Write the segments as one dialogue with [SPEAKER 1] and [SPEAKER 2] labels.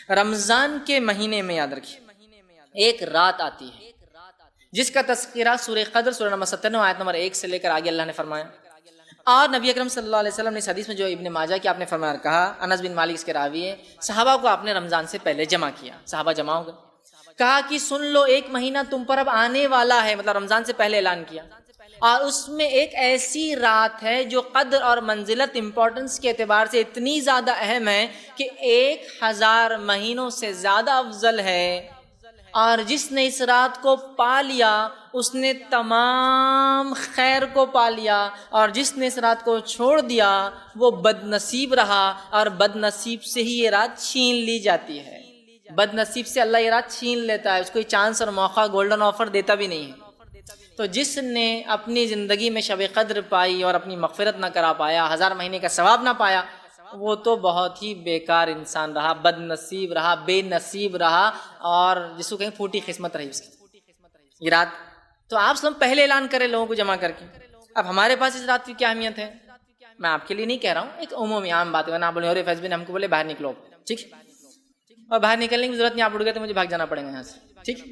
[SPEAKER 1] رمضان کے مہینے میں یاد رکھیے ایک رات آتی ہے جس کا تذکرہ سورہ قدر سورہ نمبر 97 آیت نمبر 1 سے لے کر آگے اللہ نے فرمایا. اور نبی اکرم صلی اللہ علیہ وسلم نے اس حدیث میں جو ابن ماجہ کی آپ نے فرمایا کہا، انس بن مالک اس کے راوی ہے، صحابہ کو آپ نے رمضان سے پہلے جمع کیا، صحابہ جمع ہو گئے، کہا کہ سن لو ایک مہینہ تم پر اب آنے والا ہے، مطلب رمضان سے پہلے اعلان کیا، اور اس میں ایک ایسی رات ہے جو قدر اور منزلت امپورٹنس کے اعتبار سے اتنی زیادہ اہم ہے کہ 1000 مہینوں سے زیادہ افضل ہے، اور جس نے اس رات کو پا لیا اس نے تمام خیر کو پا لیا، اور جس نے اس رات کو چھوڑ دیا وہ بد نصیب رہا، اور بد نصیب سے ہی یہ رات چھین لی جاتی ہے. بد نصیب سے اللہ یہ رات چھین لیتا ہے، اس کو چانس اور موقع گولڈن آفر دیتا بھی نہیں ہے. تو جس نے اپنی زندگی میں شب قدر پائی اور اپنی مغفرت نہ کرا پایا، 1000 مہینے کا ثواب نہ پایا، وہ تو بہت ہی بیکار انسان رہا، بد نصیب رہا، بے نصیب رہا، اور جس کو کہیں پھوٹی قسمت رہی اس کی یہ رات. تو آپ سب پہلے اعلان کریں لوگوں کو جمع کر کے. اب ہمارے پاس اس رات کی کیا اہمیت ہے، میں آپ کے لیے نہیں کہہ رہا ہوں، ایک عمومی عام بات ہے. نا بولے اور فیض بن ہم کو بولے باہر نکلو، ٹھیک، اور باہر نکلنے کی ضرورت نہیں، آپ اڑ گئے تو مجھے بھاگ جانا پڑے گا یہاں سے، ٹھیک.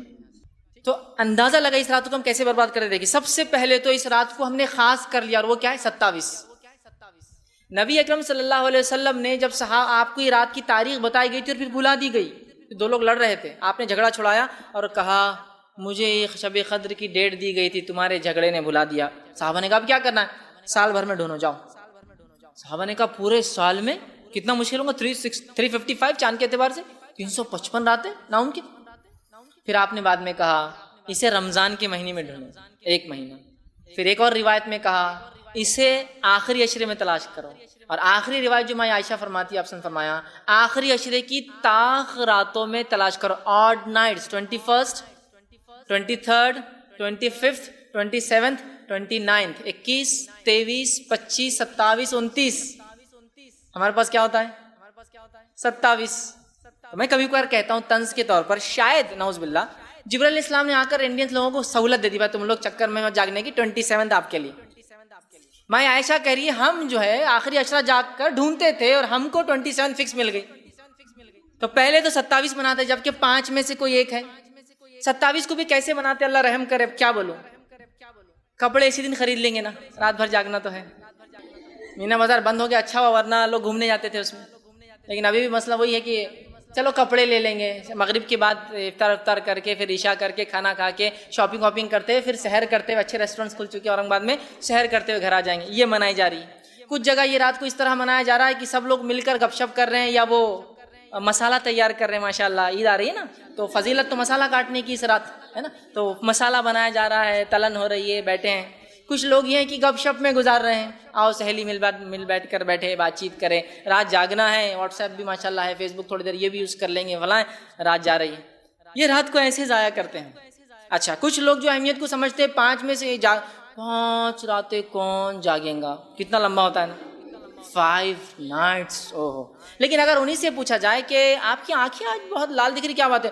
[SPEAKER 1] تو اندازہ لگا اس رات کو ہم کیسے برباد کر دیں گے. سب سے پہلے تو اس رات کو ہم نے خاص کر لیا، اور وہ کیا ہے، 27. نبی اکرم صلی اللہ علیہ وسلم نے جب آپ کو یہ رات کی تاریخ بتائی گئی تھی اور پھر بھلا دی گئی، دو لوگ لڑ رہے تھے، آپ نے جھگڑا چھڑایا اور کہا مجھے شب قدر کی ڈیٹ دی گئی تھی، تمہارے جھگڑے نے بھلا دیا. صحابہ نے کہا اب کیا کرنا ہے، سال بھر میں ڈھونڈو جاؤ. صحابہ نے کہا پورے سال میں کتنا مشکل ہوگا، 355 چاند کے اعتبار سے 355 راتیں ناممکن. پھر آپ نے بعد میں کہا اسے رمضان کے مہینے میں ڈھونڈو، ایک مہینہ. پھر ایک اور روایت میں کہا اسے آخری عشرے میں تلاش کرو، اور آخری روایت جو میں عائشہ فرماتی ہے، آپ نے فرمایا آخری عشرے کی طاق راتوں میں تلاش کرو، آڈ نائٹس، 21 23 25 27 29 21 23 25 27 29. ہمارے پاس کیا ہوتا ہے 27. میں کبھی کبھار کہتا ہوں طنز کے طور پر، شاید نعوذ باللہ جبرائیل علیہ السلام نے آ کر انڈینس لوگوں کو سہولت دے دی، بھائی تم لوگ چکر میں جاگنے کی 27 آپ کے لیے. میں عائشہ کہہ رہی ہے ہم جو ہے آخری عشرہ جاگ کر ڈھونڈتے تھے اور ہم کو 27 فکس مل گئی. تو پہلے تو 27 مناتے، جبکہ 5 میں سے کوئی ایک ہے. 27 کو بھی کیسے مناتے، اللہ رحم کرے. کیا بولوں، کپڑے اسی دن خرید لیں گے نا، رات بھر جاگنا تو ہے. مینا بازار بند ہو گیا، اچھا ہوا، ورنہ لوگ گھومنے جاتے تھے اس میں. لیکن ابھی بھی مسئلہ وہی ہے کہ چلو کپڑے لے لیں گے، مغرب کے بعد افطار کر کے پھر عشاء کر کے کھانا کھا کے شاپنگ واپنگ کرتے ہوئے پھر سحر کرتے ہوئے، اچھے ریسٹورینٹس کھل چکے ہیں اورنگ آباد میں، سحر کرتے ہوئے گھر آ جائیں گے. یہ منائی جا رہی ہے. کچھ جگہ یہ رات کو اس طرح منایا جا رہا ہے کہ سب لوگ مل کر گپ شپ کر رہے ہیں، یا وہ مسالہ تیار کر رہے ہیں. ماشاءاللہ عید آ رہی ہے نا، تو فضیلت تو مسالہ کاٹنے کی اس رات ہے نا، تو مسالہ بنایا جا رہا ہے، تلن ہو رہی ہے، بیٹھے ہیں. کچھ لوگ یہ ہیں کہ گپ شپ میں گزار رہے ہیں، آؤ سہیلی مل بیٹھ کر بیٹھے بات چیت کریں. رات جاگنا ہے، واٹس ایپ بھی ماشاءاللہ ہے، فیس بک تھوڑی دیر یہ بھی یوز کر لیں گے، فلاں رات جا رہی ہے. یہ رات کو ایسے ضائع کرتے ہیں. اچھا کچھ لوگ جو اہمیت کو سمجھتے ہیں، 5 میں سے 5 راتیں کون جاگیں گا، کتنا لمبا ہوتا ہے نا، 5 نائٹس. اوہ، لیکن اگر انہی سے پوچھا جائے کہ آپ کی آنکھیں آج بہت لال دکھ رہی، کیا بات ہے،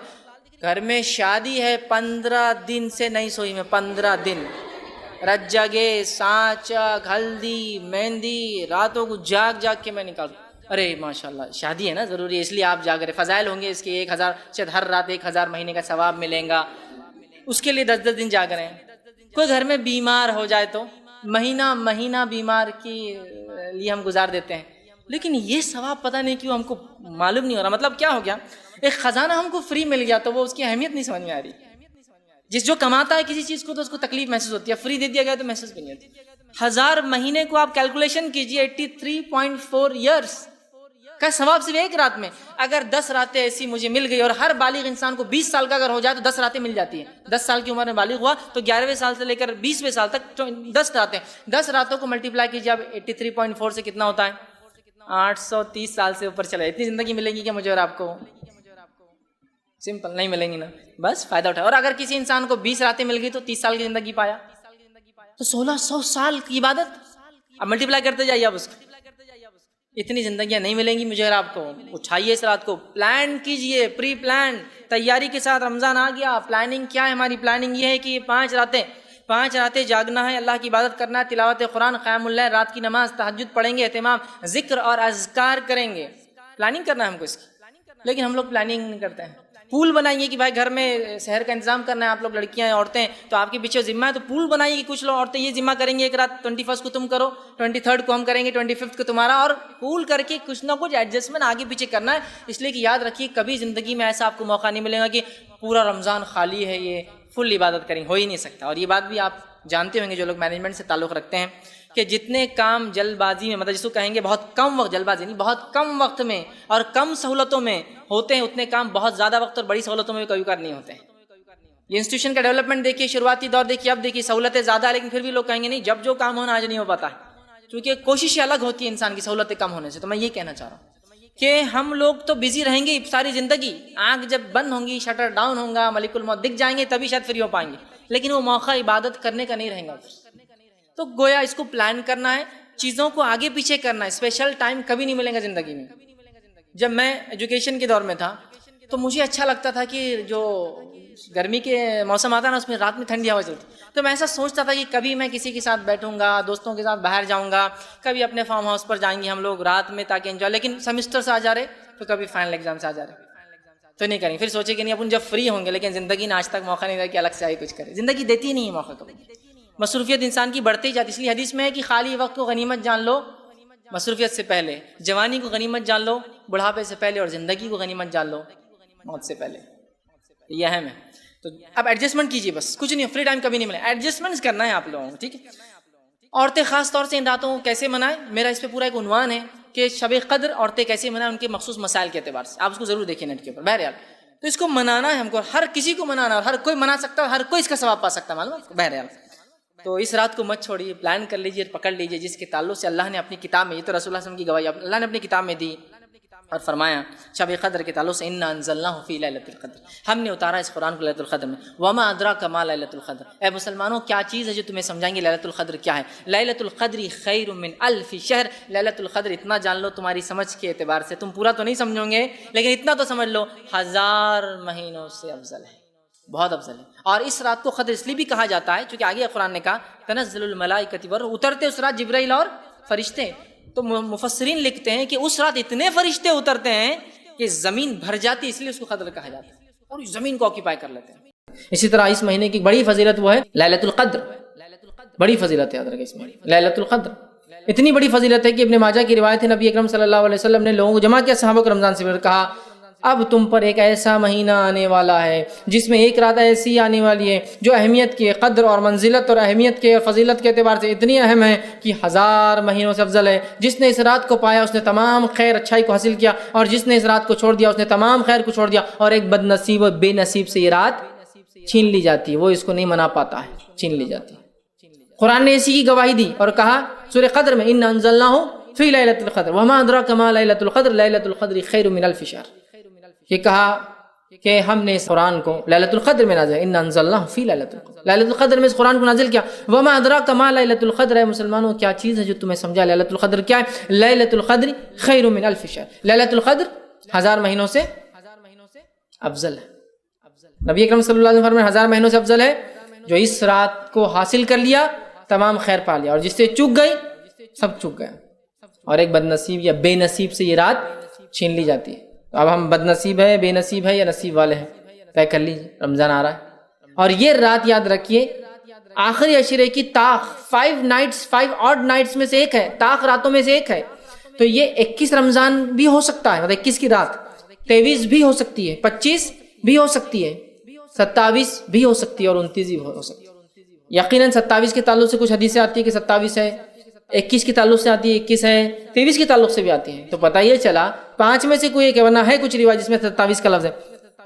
[SPEAKER 1] گھر میں شادی ہے، 15 دن سے نہیں سوئی میں، 15 دن رت جگے، سانچک، ہلدی، مہندی، راتوں کو جاگ کے میں نکال. ارے ماشاءاللہ شادی ہے نا، ضروری ہے اس لیے آپ جاگ رہے. فضائل ہوں گے اس کے 1000، شاید ہر رات 1000 مہینے کا ثواب ملے گا، اس کے لیے 10 دن جاگ رہے ہیں. کوئی گھر میں بیمار ہو جائے تو مہینہ بیمار کی لیے ہم گزار دیتے ہیں. لیکن یہ ثواب پتہ نہیں کیوں ہم کو معلوم نہیں ہو رہا. مطلب کیا ہو گیا، ایک خزانہ ہم کو فری مل گیا تو وہ اس کی اہمیت نہیں سمجھ میں آ رہی. جس جو کماتا ہے کسی چیز کو تو اس کو تکلیف محسوس ہوتی ہے، فری دے دیا گیا تو محسوس بھی نہیں ہوتی. 1000 مہینے کو آپ کیلکولیشن کیجئے، 83.4 ایئرس کا ثواب صرف ایک رات میں. اگر 10 راتیں ایسی مجھے مل گئی، اور ہر بالغ انسان کو 20 سال کا اگر ہو جائے تو 10 راتیں مل جاتی ہیں. 10 سال کی عمر میں بالغ ہوا تو 11ویں سال سے لے کر 20ویں سال تک 10 راتیں، 10 راتوں کو ملٹیپلائی کیجئے. اب 83.4 سے کتنا ہوتا ہے، 830 سال سے اوپر چلا. اتنی زندگی ملے گی کیا مجھے اور آپ کو؟ سمپل نہیں ملیں گی نا، بس فائدہ اٹھا. اور اگر کسی انسان کو 20 راتیں مل گئی تو 30 سال کی زندگی پایا، تو 1600 سال کی عبادت. اب ملٹیپلائی کرتے جائیے اب اس کو. اتنی زندگیاں نہیں ملیں گی مجھے اور آپ کو. اٹھائیے اس رات کو، پلان کیجئے، پری پلان تیاری کے ساتھ. رمضان آ گیا، پلاننگ کیا ہے ہماری؟ پلاننگ یہ ہے کہ یہ 5 راتیں جاگنا ہے، اللہ کی عبادت کرنا ہے، تلاوت قرآن، قیام اللیل، رات کی نماز، تہجد پڑھیں گے، اہتمام ذکر اور اذکار کریں گے. پلاننگ کرنا ہے ہم کو اس کی. لیکن ہم لوگ پلاننگ نہیں کرتے ہیں. پول بنائیے کہ بھائی گھر میں سحر کا انتظام کرنا ہے، آپ لوگ لڑکیاں ہیں، عورتیں، تو آپ کے پیچھے ذمہ ہے، تو پول بنائیے کہ کچھ لوگ عورتیں یہ ذمہ کریں گے ایک رات 21 کو تم کرو، 23 کو ہم کریں گے، 25 کو تمہارا، اور پول کر کے کچھ نہ کچھ ایڈجسٹمنٹ آگے پیچھے کرنا ہے. اس لیے کہ یاد رکھیے کبھی زندگی میں ایسا آپ کو موقع نہیں ملے گا کہ پورا رمضان خالی ہے یہ فل عبادت کریں، ہو ہی نہیں سکتا. اور یہ بات بھی آپ جانتے ہوں گے جو لوگ مینجمنٹ سے تعلق رکھتے ہیں کہ جتنے کام جلد بازی میں، مطلب جس کو کہیں گے بہت کم وقت، جلد بازی نہیں، بہت کم وقت میں اور کم سہولتوں میں ہوتے ہیں، اتنے کام بہت زیادہ وقت اور بڑی سہولتوں میں کبھی نہیں ہوتے ہیں. یہ انسٹیٹیوشن کا ڈیولپمنٹ دیکھیے، شروعاتی دور دیکھیے، اب دیکھیے سہولتیں زیادہ ہے لیکن پھر بھی لوگ کہیں گے نہیں، جب جو کام ہونا آج نہیں ہو پاتا ہے، کیونکہ کوششیں الگ ہوتی ہیں انسان کی سہولتیں کم ہونے سے. تو میں یہ کہنا چاہ رہا ہوں کہ ہم لوگ تو بزی رہیں گے ساری زندگی، آنکھ جب بند ہوں گی، شٹر ڈاؤن ہوگا، ملک الموت دکھ جائیں گے، تبھی شاید فری ہو پائیں گے، لیکن وہ موقع عبادت کرنے کا نہیں رہے گا. تو گویا اس کو پلان کرنا ہے، چیزوں کو آگے پیچھے کرنا ہے. اسپیشل ٹائم کبھی نہیں ملے گا زندگی میں. جب میں ایجوکیشن کے دور میں تھا تو مجھے اچھا لگتا تھا کہ جو گرمی کے موسم آتا نا اس میں رات میں ٹھنڈی ہوا چلتی، تو میں ایسا سوچتا تھا کہ کبھی میں کسی کے ساتھ بیٹھوں گا، دوستوں کے ساتھ باہر جاؤں گا، کبھی اپنے فارم ہاؤس پر جائیں گے ہم لوگ رات میں تاکہ انجوائے. لیکن سیمسٹر سے آ جا رہے تو کبھی فائنل ایگزام سے آ جا رہے تو نہیں کریں. پھر سوچے کہ نہیں اپن جب فری ہوں گے، لیکن زندگی نے آج تک موقع نہیں دیا کہ الگ سے آئی کچھ کرے. زندگی دیتی ہی نہیں ہے موقع. کبھی مصروفیت انسان کی بڑھتی جاتی، اس لیے حدیث میں ہے کہ خالی وقت کو غنیمت جان لو مصروفیت سے پہلے، جوانی کو غنیمت جان لو بڑھاپے سے پہلے، اور زندگی کو غنیمت جان لو موت سے پہلے. یہ اہم ہے. تو اب ایڈجسٹمنٹ کیجیے، بس کچھ نہیں، فری ٹائم کبھی نہیں ملے، ایڈجسٹمنٹ کرنا ہے آپ لوگوں کو. ٹھیک ہے. عورتیں خاص طور سے ان راتوں کو کیسے منائیں، میرا اس پہ پورا ایک عنوان ہے کہ شب قدر عورتیں کیسے منائیں ان کے مخصوص مسائل کے اعتبار سے. آپ اس کو ضرور دیکھیں نیٹ کے اوپر. بہرحال تو اس کو منانا ہے ہم کو، ہر کسی کو منانا، اور ہر کوئی منا سکتا ہے، ہر کوئی اس کا ثواب پا سکتا ہے، معلوم ہے. بہرحال تو اس رات کو مت چھوڑیے، پلان کر لیجیے، پکڑ لیجیے، جس کے تعلق سے اللہ نے اپنی کتاب میں، یہ تو رسول اللہ صلی اللہ علیہ وسلم کی گواہی اللہ نے اپنی کتاب میں دی اور فرمایا شب قدر کے تعلق سے انا انزلناہ فی لیلۃ القدر، ہم نے اتارا اس قرآن کو لیلۃ القدر میں. وما ادراک ما لیلۃ القدر، اے مسلمانوں کیا چیز ہے جو تمہیں سمجھائیں گے لیلۃ القدر کیا ہے. لیلۃ القدر خیر من الف شہر، لیلۃ القدر اتنا جان لو تمہاری سمجھ کے اعتبار سے، تم پورا تو نہیں سمجھو گے لیکن اتنا تو سمجھ لو 1000 مہینوں سے افضل ہے، بہت افضل ہے. اور اس رات کو قدر اس لیے بھی کہا جاتا ہے چونکہ آگے قرآن نے کہا تنزل الملائکۃ والروح، اترتے اس رات جبرائیل اور فرشتے. تو مفسرین لکھتے ہیں کہ اس رات اتنے فرشتے اترتے ہیں کہ زمین بھر جاتی، اس لیے اس کو قدر کہا جاتا ہے، اور اس زمین کو آکیپائی کر لیتے ہیں. اسی طرح اس مہینے کی بڑی فضیلت وہ ہے لیلۃ القدر. بڑی فضیلت ہے یاد رکھیں اس میں لیلۃ القدر. اتنی بڑی فضیلت ہے کہ ابن ماجہ کی روایت ہے، نبی اکرم صلی اللہ علیہ وسلم نے لوگوں کو جمع کیا، صحابہ کو رمضان سے کہا اب تم پر ایک ایسا مہینہ آنے والا ہے جس میں ایک رات ایسی آنے والی ہے جو اہمیت کے قدر اور منزلت اور اہمیت کے فضیلت کے اعتبار سے اتنی اہم ہے کہ 1000 مہینوں سے افضل ہے. جس نے اس رات کو پایا اس نے تمام خیر اچھائی کو حاصل کیا، اور جس نے اس رات کو چھوڑ دیا اس نے تمام خیر کو چھوڑ دیا. اور ایک بد نصیب اور بے نصیب سے یہ رات چھین لی جاتی ہے، وہ اس کو نہیں منا پاتا ہے، چھین لی جاتی ہے. قرآن نے اسی کی گواہی دی اور کہا سورہ قدر میں انا انزلناہ فی لیلۃ القدر وما ادراک ما لیلۃ القدر لیلۃ القدر خیر من الف شہر. یہ کہا کہ ہم نے اس قرآن کو لیلۃ القدر میں نازل، انا انزلناہ فی لیلۃ القدر، لیلۃ القدر میں اس قرآن کو نازل کیا. وما ادراک ما لیلۃ القدر، اے مسلمانوں کیا چیز ہے جو تمہیں سمجھا لیلۃ القدر کیا ہے. لیلۃ القدر خیر من الف شہر، لیلۃ القدر 1000 مہینوں سے افضل ہے. نبی اکرم صلی اللہ علیہ وسلم فرمایا 1000 مہینوں سے افضل ہے. جو اس رات کو حاصل کر لیا تمام خیر پا لیا، اور جس سے چوک گئی سب چوک گیا. اور ایک بد نصیب یا بے نصیب سے یہ رات چھین لی جاتی ہے. تو اب ہم بد نصیب ہے، بے نصیب ہے یا نصیب والے ہیں، طے کر لیجیے. رمضان آ رہا ہے اور یہ رات یاد رکھیے آخری عشرے کی طاق 5 نائٹس 5 آڈ نائٹس میں سے ایک ہے، طاق راتوں میں سے ایک ہے. تو یہ 21 رمضان بھی ہو سکتا ہے، مطلب 21 کی رات 23 بھی ہو سکتی ہے، 25 بھی ہو سکتی ہے، 27 بھی ہو سکتی ہے، اور 29 بھی ہو سکتی ہے. یقیناً 27 کے تعلق سے کچھ حدیثیں آتی ہیں کہ 27 ہے، 21 کے تعلق سے آتی ہے 21 ہے، 23 کے تعلق سے بھی آتی ہیں. تو پتہ یہ چلا 5 میں سے کوئی ایک ہے، ورنہ ہے کچھ روایت جس میں 27 کا لفظ ہے.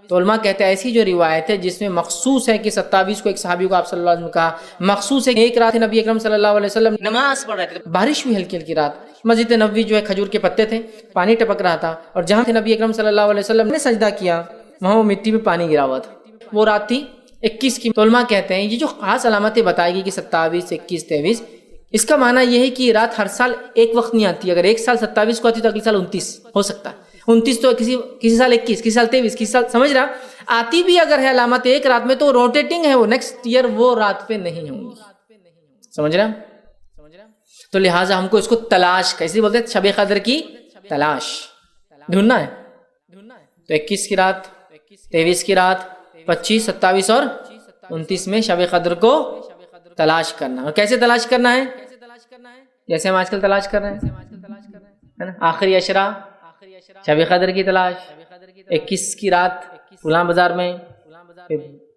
[SPEAKER 1] تو علماء کہتے ہیں ایسی جو روایت ہے جس میں مخصوص ہے کہ 27 کو ایک صحابی کو آپ صلی اللہ علیہ وسلم کہا، مخصوص ہے کہ ایک رات نبی اکرم صلی اللہ علیہ وسلم نماز پڑھ رہے تھے، بارش ہوئی ہلکی ہلکی رات، مسجد نبوی جو ہے کھجور کے پتے تھے، پانی ٹپک رہا تھا، اور جہاں تھے نبی اکرم صلی اللہ علیہ وسلم نے سجدہ کیا وہاں وہ مٹی پہ پانی گرا ہوا تھا. وہ رات تھی 21 کی. علماء کہتے ہیں یہ جو خاص علامتیں بتائے گی کہ 27 21 23، اس کا معنی یہ ہے کہ یہ رات ہر سال ایک وقت نہیں آتی. اگر ایک سال 27 کو آتی تو اگلے سال 29 ہو سکتا ہے، 29 تو کسی سال 21، کسی سال 23، کسی سال سمجھ رہا آتی بھی اگر ہے علامت ایک رات میں تو روٹیٹنگ ہے، وہ نیکسٹ ایئر وہ رات پہ نہیں ہوں گی. سمجھ رہا؟ تو لہٰذا ہم کو اس کو تلاش کا، اس لیے بولتے ہیں شب قدر کی تلاش، ڈھونڈنا ہے. تو 21 کی رات، 23 کی رات، 25، 27 اور 29 میں شب قدر کو تلاش کرنا. اور کیسے تلاش کرنا ہے؟ جیسے ہم آج کل تلاش کر رہے ہیں ہے نا. آخری عشرہ شب قدر کی تلاش، 21 کی رات فلاں بازار میں،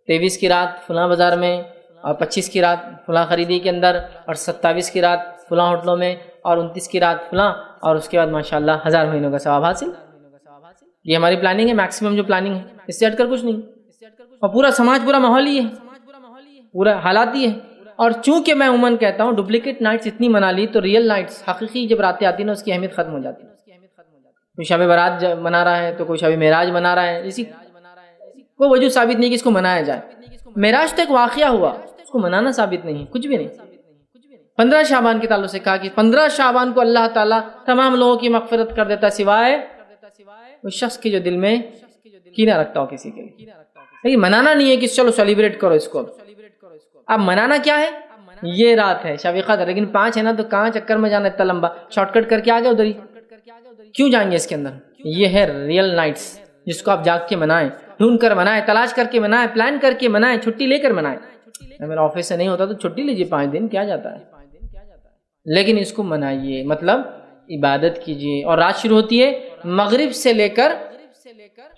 [SPEAKER 1] 23 کی رات فلاں بازار میں، اور 25 کی رات فلاں خریدی کے اندر، اور 27 کی رات فلاں ہوٹلوں میں، اور 29 کی رات فلاں، اور اس کے بعد ماشاءاللہ 1000 مہینوں کا ثواب حاصل. یہ ہماری پلاننگ ہے، میکسیمم جو پلاننگ ہے، اس سے ہٹ کر کچھ نہیں. اور پورا سماج، پورا ماحول ہی ہے، پورا حالات ہی ہے. اور چونکہ میں عموماً کہتا ہوں ڈپلیکیٹ نائٹس اتنی منا لی تو ریئل نائٹس، حقیقی جب راتیں آتی ہیں نا، اس کی اہمیت ختم ہو جاتی ہے. کوئی شب برات منا رہا ہے تو کوئی شب معراج منا رہا ہے، اسی کوئی وجہ ثابت نہیں کہ اس کو منایا جائے. معراج تو ایک واقعہ ہوا، اس کو منانا ثابت نہیں ہے، کچھ بھی نہیں. 15 شعبان کے تعلق سے کہا کہ 15 شعبان کو اللہ تعالیٰ تمام لوگوں کی مغفرت کر دیتا سوائے اس شخص کے جو دل میں کینہ رکھتا ہو کسی کے لیے. لیکن منانا نہیں ہے کہ چلو سیلیبریٹ کرو اس کو. اب منانا کیا ہے؟ یہ رات ہے شب قدر، لیکن 5 ہے نا، تو کہاں چکر میں جانا اتنا لمبا، شارٹ کٹ کر کے آ گئے ادھر ہی. کیوں جائیں گے اس کے اندر؟ یہ ہے ریئل نائٹس جس کو آپ جاگ کے منائیں، ڈھونڈ کر منائیں، تلاش کر کے منائیں، پلان کر کے منائیں، چھٹی لے کر منائیں. میرا آفس سے نہیں ہوتا تو چھٹی لیجیے 5 دن، کیا جاتا ہے، لیکن اس کو منائیے. مطلب عبادت کیجیے. اور رات شروع ہوتی ہے مغرب سے لے کر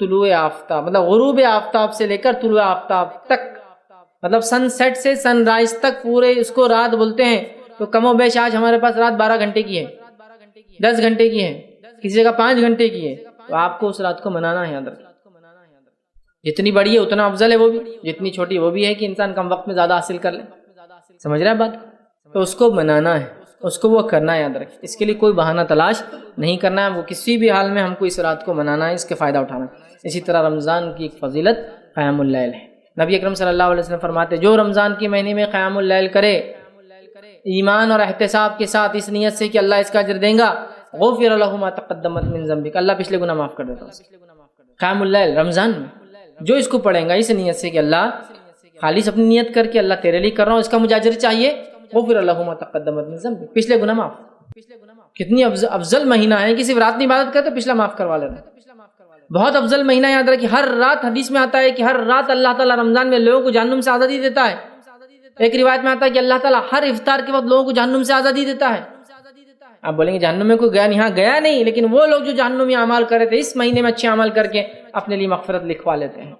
[SPEAKER 1] طلوع آفتاب، مطلب غروب آفتاب سے لے کر طلوع آفتاب تک، مطلب سن سیٹ سے سن رائز تک پورے اس کو رات بولتے ہیں. تو کم و بیش آج ہمارے پاس رات 12 گھنٹے کی ہے، 10 گھنٹے کی ہے، کسی جگہ 5 گھنٹے کی ہے. تو آپ کو اس رات کو منانا ہے. یاد رکھیں جتنی بڑی ہے اتنا افضل ہے وہ بھی، جتنی چھوٹی وہ بھی ہے کہ انسان کم وقت میں زیادہ حاصل کر لے. سمجھ رہے ہیں بات؟ تو اس کو منانا ہے، اس کو وہ کرنا ہے. یاد رکھیں اس کے لیے کوئی بہانہ تلاش نہیں کرنا ہے، وہ کسی بھی حال میں ہم کو اس رات کو منانا ہے، اس کے فائدہ اٹھانا ہے. اسی طرح رمضان کی ایک فضیلت قیام اللیل ہے. نبی اکرم صلی اللہ علیہ وسلم فرماتے جو رمضان کے مہینے میں قیام اللیل کرے ایمان اور احتساب کے ساتھ، اس نیت سے کہ اللہ اس کا اجر دیں گا، غفر له ما تقدمت من ذنبک، اللہ پچھلے گناہ معاف کر دیتا ہے. قیام اللیل رمضان میں جو اس کو پڑھیں گا اس نیت سے کہ اللہ خالص اپنی نیت کر کے اللہ تیرے لیے کر رہا ہوں، اس کا مجھے اجر چاہیے، غفر له ما تقدمت من ذنبک، پچھلے گناہ معاف. کتنی افضل مہینہ ہے کہ صرف رات میں عبادت کرتے پچھلا معاف کروا لینا. بہت افضل مہینہ. یاد رکھیے ہر رات حدیث میں آتا ہے کہ ہر رات اللہ تعالیٰ رمضان میں لوگوں کو جہنم سے آزادی دیتا ہے. ایک روایت میں آتا ہے کہ اللہ تعالیٰ ہر افطار کے وقت لوگوں کو جہنم سے آزادی دیتا ہے. آپ بولیں گے جہنم میں کوئی گیا نہیں، ہاں گیا نہیں، لیکن وہ لوگ جو جہنمی اعمال کر رہے تھے اس مہینے میں اچھے عمل کر کے اپنے لیے مغفرت لکھوا لیتے ہیں.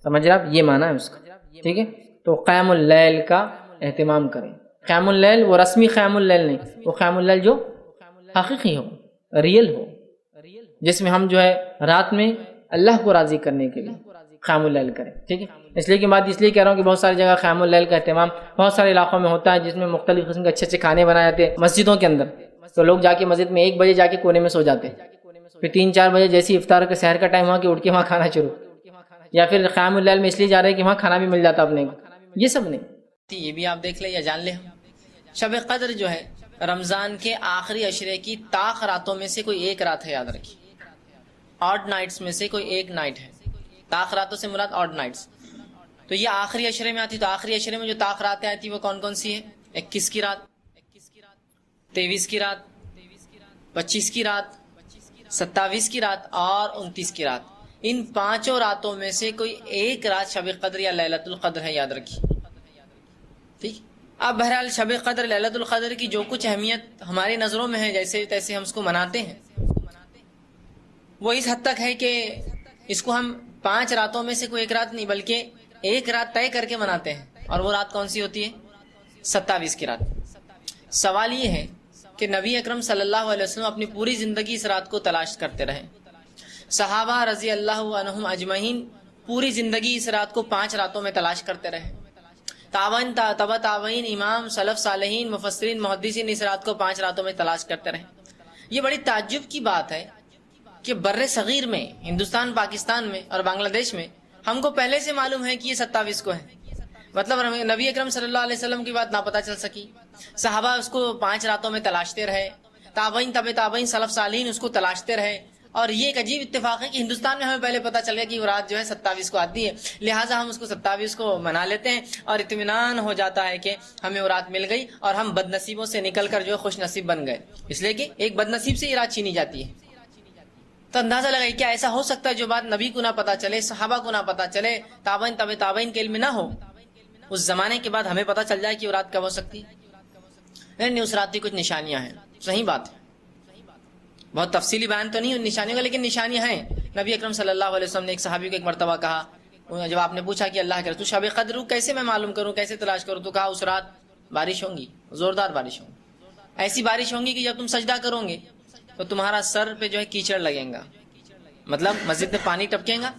[SPEAKER 1] سمجھ رہے آپ؟ یہ معنی ہے اس کا. ٹھیک ہے، تو قیام اللیل کا اہتمام کریں. قیام اللیل وہ رسمی قیام اللیل نہیں، وہ قیام اللیل جو حقیقی ہو، ریئل ہو، جس میں ہم جو ہے رات میں اللہ کو راضی کرنے کے لیے قیام اللیل کریں. ٹھیک ہے، اس لیے کہ بات اس لیے کہہ رہا ہوں کہ بہت ساری جگہ قیام اللیل کا اہتمام بہت سارے علاقوں میں ہوتا ہے، جس میں مختلف قسم کے اچھے اچھے کھانے بنائے جاتے ہیں مسجدوں کے اندر. تو لوگ جا کے مسجد میں 1 بجے جا کے کونے میں سو جاتے ہیں، پھر 3-4 بجے جیسی افطار کا سحر کا ٹائم ہوا کہ اٹھ کے وہاں کھانا شروع، یا پھر قیام اللیل میں اس لیے جا رہے ہیں کہ وہاں کھانا بھی مل جاتا اپنے کو. یہ سب نہیں. یہ بھی آپ دیکھ لیں یا جان لیں، شب قدر جو ہے رمضان کے آخری عشرے کی طاق راتوں میں سے کوئی ایک رات ہے. یاد رکھیے آڈ نائٹس میں سے کوئی ایک نائٹ ہے. طاق راتوں سے مراد آڈ نائٹس. تو یہ آخری عشرے میں آتی. تو آخری عشرے میں جو طاق راتیں آتی وہ کون کون سی ہیں؟ 21 کی رات، 23 کی رات، 25 کی رات، 27 کی رات اور 29 کی رات. ان 5 راتوں میں سے کوئی ایک رات شب قدر یا لیلۃ القدر ہے. یاد رکھیے. ٹھیک. اب بہرحال شب قدر لیلۃ القدر کی جو کچھ اہمیت ہماری نظروں میں ہے، جیسے تیسے ہم اس کو مناتے ہیں، وہ اس حد تک ہے کہ اس کو ہم 5 راتوں میں سے کوئی ایک رات نہیں بلکہ ایک رات طے کر کے مناتے ہیں. اور وہ رات کون سی ہوتی ہے؟ 27 کی رات. سوال یہ ہے کہ نبی اکرم صلی اللہ علیہ وسلم اپنی پوری زندگی اس رات کو تلاش کرتے رہے. صحابہ رضی اللہ عنہم اجمعین پوری زندگی اس رات کو 5 راتوں میں تلاش کرتے رہے. تابعین، تابعین، امام، سلف صالحین، مفسرین، محدثین اس رات کو 5 راتوں میں تلاش کرتے رہے. یہ بڑی تعجب کی بات ہے کہ بر صغیر میں، ہندوستان، پاکستان میں اور بنگلہ دیش میں ہم کو پہلے سے معلوم ہے کہ یہ 27 کو ہے. مطلب نبی اکرم صلی اللہ علیہ وسلم کی بات نہ پتہ چل سکی. صحابہ اس کو 5 راتوں میں تلاشتے رہے، تابعین، تابعین، سلف صالحین اس کو تلاشتے رہے. اور یہ ایک عجیب اتفاق ہے کہ ہندوستان میں ہمیں پہلے پتہ چل گیا کہ وہ رات جو ہے 27 کو آتی ہے، لہٰذا ہم اس کو 27 کو منا لیتے ہیں اور اطمینان ہو جاتا ہے کہ ہمیں وہ رات مل گئی اور ہم بد نصیبوں سے نکل کر جو ہے خوش نصیب بن گئے. اس لیے کہ ایک بد نصیب سے یہ رات چھینی جاتی ہے. تو اندازہ لگائیے کیا ایسا ہو سکتا ہے جو بات نبی کو نہ پتا چلے، صحابہ کو نہ پتا چلے، تابعین تبع تابعین کے علم نہ ہو، اس زمانے کے بعد ہمیں پتا چل جائے کہ وہ رات کب ہو سکتی ہے؟ نہیں، اس رات کی کچھ نشانیاں ہیں، صحیح بات ہے، بہت تفصیلی بیان تو نہیں ان نشانیوں کا، لیکن نشانیاں ہیں۔ نبی اکرم صلی اللہ علیہ وسلم نے ایک صحابی کو ایک مرتبہ کہا، جب آپ نے پوچھا کہ اللہ کے رسول شب قدر کیسے میں معلوم کروں، کیسے تلاش کروں، تو کہا اس رات بارش ہوں گی، زوردار بارش ہوگی، ایسی بارش ہوں گی کہ جب تم سجدہ کرو گے تو تمہارا سر پہ جو ہے کیچڑ لگے گا، مطلب مسجد میں پانی ٹپکے گا۔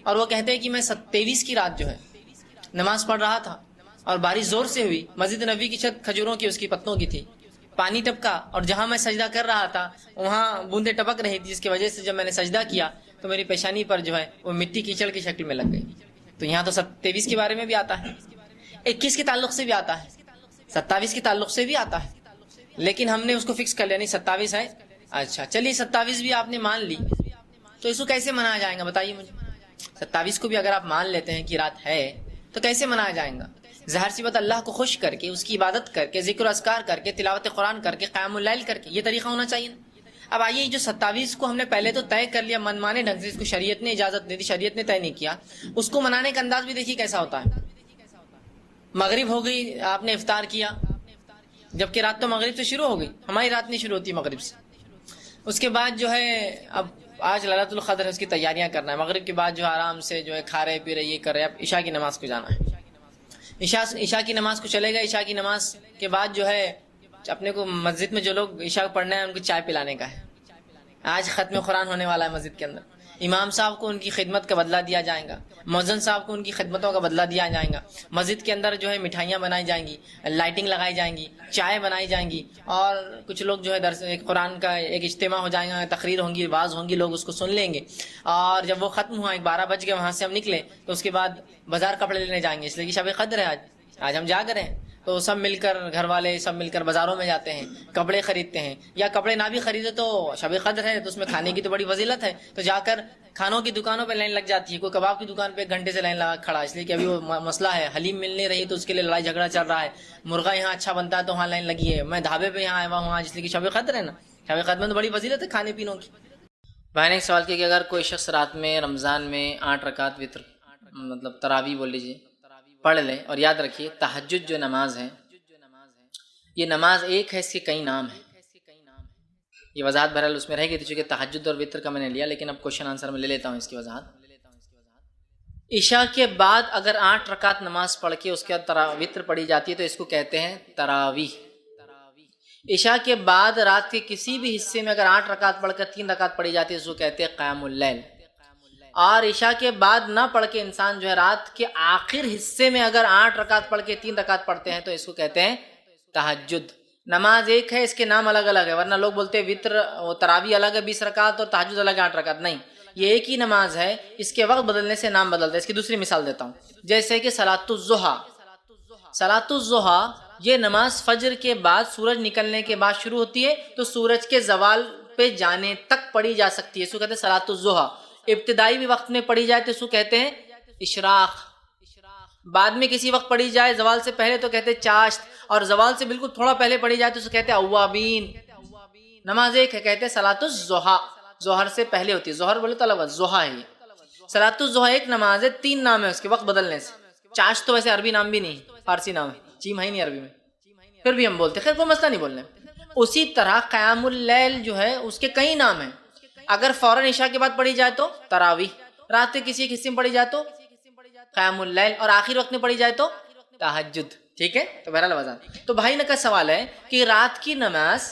[SPEAKER 1] اور وہ کہتے ہیں کہ میں 23 کی رات جو ہے نماز پڑھ رہا تھا اور بارش زور سے ہوئی، مسجد نبی کی چھت کھجوروں کی، اس کی پتوں کی تھی، پانی ٹپکا، اور جہاں میں سجدہ کر رہا تھا وہاں بوندیں ٹپک رہی تھی، جس کی وجہ سے جب میں نے سجدہ کیا تو میری پیشانی پر جو ہے وہ مٹی کیچڑ کی شکل میں لگ گئی۔ تو یہاں تو 23 کے بارے میں بھی آتا ہے، 21 کے تعلق سے بھی آتا ہے، 27 کے تعلق سے بھی آتا ہے، لیکن ہم نے اس کو فکس کر لیا، نہیں 27 ہے، اچھا چلیے 27 بھی آپ نے مان لی، تو اس کو کیسے منایا جائے گا بتائیے مجھے؟ 27 کو بھی اگر آپ مان لیتے ہیں کہ رات ہے تو کیسے منایا جائے گا؟ ظاہر سی بات اللہ کو خوش کر کے، اس کی عبادت کر کے، ذکر و اذکار کر کے، تلاوت قرآن کر کے، قیام اللیل کر کے، یہ طریقہ ہونا چاہیے نا۔ اب آئیے جو 27 کو ہم نے پہلے تو طے کر لیا من مانے ڈھنگ سے، اس کو شریعت نے اجازت دے دی، شریعت نے طے نہیں کیا، اس کو منانے کا انداز بھی دیکھیے کیسا ہوتا ہے۔ مغرب ہو گئی، آپ نے افطار کیا، جبکہ رات تو مغرب سے شروع ہو گئی، ہماری رات نہیں شروع ہوتی مغرب سے۔ اس کے بعد جو ہے اب آج ليلۃ القدر ہے، اس کی تیاریاں کرنا ہے، مغرب کے بعد جو آرام سے جو ہے کھا رہے پی رہے یہ کر رہے، اب عشاء کی نماز کو جانا ہے، عشاء کی نماز کو چلے گا، عشاء کی نماز کے بعد جو ہے اپنے کو مسجد میں جو لوگ عشاء پڑھنا ہے ان کو چائے پلانے کا ہے۔ آج ختم قرآن ہونے والا ہے مسجد کے اندر، امام صاحب کو ان کی خدمت کا بدلہ دیا جائے گا، مؤذن صاحب کو ان کی خدمتوں کا بدلہ دیا جائے گا، مسجد کے اندر جو ہے مٹھائیاں بنائی جائیں گی، لائٹنگ لگائی جائیں گی، چائے بنائی جائیں گی، اور کچھ لوگ جو ہے درس قرآن کا ایک اجتماع ہو جائے گا، تقریر ہوں گی، واعظ ہوں گی، لوگ اس کو سن لیں گے، اور جب وہ ختم ہوا 12 بج گئے وہاں سے ہم نکلے تو اس کے بعد بازار کپڑے لینے جائیں گے، اس لیے کہ شب قدر ہے آج ہم جا کر ہیں، تو سب مل کر گھر والے سب مل کر بازاروں میں جاتے ہیں، کپڑے خریدتے ہیں، یا کپڑے نہ بھی خریدے تو شب قدر ہے تو اس میں کھانے کی تو بڑی فضیلت ہے، تو جا کر کھانوں کی دکانوں پہ لائن لگ جاتی ہے، کوئی کباب کی دکان پہ 1 گھنٹے سے لائن لگا کھڑا، اس لیے کہ ابھی وہ مسئلہ ہے، حلیم مل نہیں رہی تو اس کے لیے لڑائی جھگڑا چل رہا ہے، مرغا یہاں اچھا بنتا ہے تو وہاں لائن لگی ہے، میں ڈھابے پہ یہاں آیا ہوا ہوں اس لیے کہ شب قدر ہے نا، شب قدر میں تو بڑی فضیلت ہے کھانے پینوں کی۔ بھائی نے ایک سوال کیا کہ اگر کوئی شخص رات میں رمضان میں 8 رکعت وتر مطلب تراویح بول لیجیے پڑھ لے، اور یاد رکھیے تہجد جو نماز ہے یہ نماز ایک ہے، اس کے کئی نام ہیں، یہ وضاحت بہرحال اس میں رہے گی، تو چونکہ تہجد اور وتر کا میں نے لیا، لیکن اب کوشچن آنسر میں لے لیتا ہوں اس کی وضاحت۔ عشاء کے بعد اگر 8 رکعت نماز پڑھ کے اس کے بعد وتر پڑھی جاتی ہے تو اس کو کہتے ہیں تراویح۔ عشاء کے بعد رات کے کسی بھی حصے میں اگر 8 رکعت پڑھ کر 3 رکعت پڑھی جاتی ہے اس کو کہتے ہیں قیام اللیل، اور عشاء کے بعد نہ پڑھ کے انسان جو ہے رات کے آخر حصے میں اگر 8 رکعت پڑھ کے 3 رکعت پڑھتے ہیں تو اس کو کہتے ہیں تہجد۔ نماز ایک ہے، اس کے نام الگ الگ ہے، ورنہ لوگ بولتے ہیں وتر و تراویح الگ ہے 20 رکعت اور تہجد الگ ہے 8 رکعت، نہیں، یہ ایک ہی نماز ہے، اس کے وقت بدلنے سے نام بدلتا ہے۔ اس کی دوسری مثال دیتا ہوں، جیسے کہ صلاۃ الضحیٰ، صلاۃ الضحیٰ یہ نماز فجر کے بعد سورج نکلنے کے بعد شروع ہوتی ہے تو سورج کے زوال پہ جانے تک پڑھی جا سکتی ہے، اس کو کہتے ہیں صلاۃ الضحیٰ۔ ابتدائی بھی وقت میں پڑھی جائے تو اس کو کہتے ہیں اشراق، بعد میں کسی وقت پڑھی جائے زوال سے پہلے تو کہتے ہیں چاشت، اور زوال سے بالکل تھوڑا پہلے پڑھی جائے تو اس کو کہتے ہیں اوابین۔ نماز ایک ہے، کہتے ہیں صلاۃ الضحیٰ، ظہر سے پہلے ہوتی ہے، ظہر بولے تو الگ، ضحیٰ ہے یہ۔ صلاۃ الضحیٰ ایک نماز ہے، 3 نام ہے اس کے وقت بدلنے سے۔ چاشت تو ویسے عربی نام بھی نہیں، فارسی نام ہے، چیم ہے ہی نہیں عربی میں، پھر بھی ہم بولتے ہیں، خیر کوئی مسئلہ نہیں بولنے۔ اسی طرح قیام اللیل جو ہے اس کے کئی نام ہیں، اگر فوراً عشاء کے بعد پڑھی جائے تو تراویح، رات کے کسی ایک حصے میں پڑھی جائے تو قیام اللیل، اور آخر وقت میں پڑھی جائے تو تہجد، ٹھیک ہے؟ تو بہرحال وضاحت۔ تو بھائی نے کا سوال ہے کہ رات کی نماز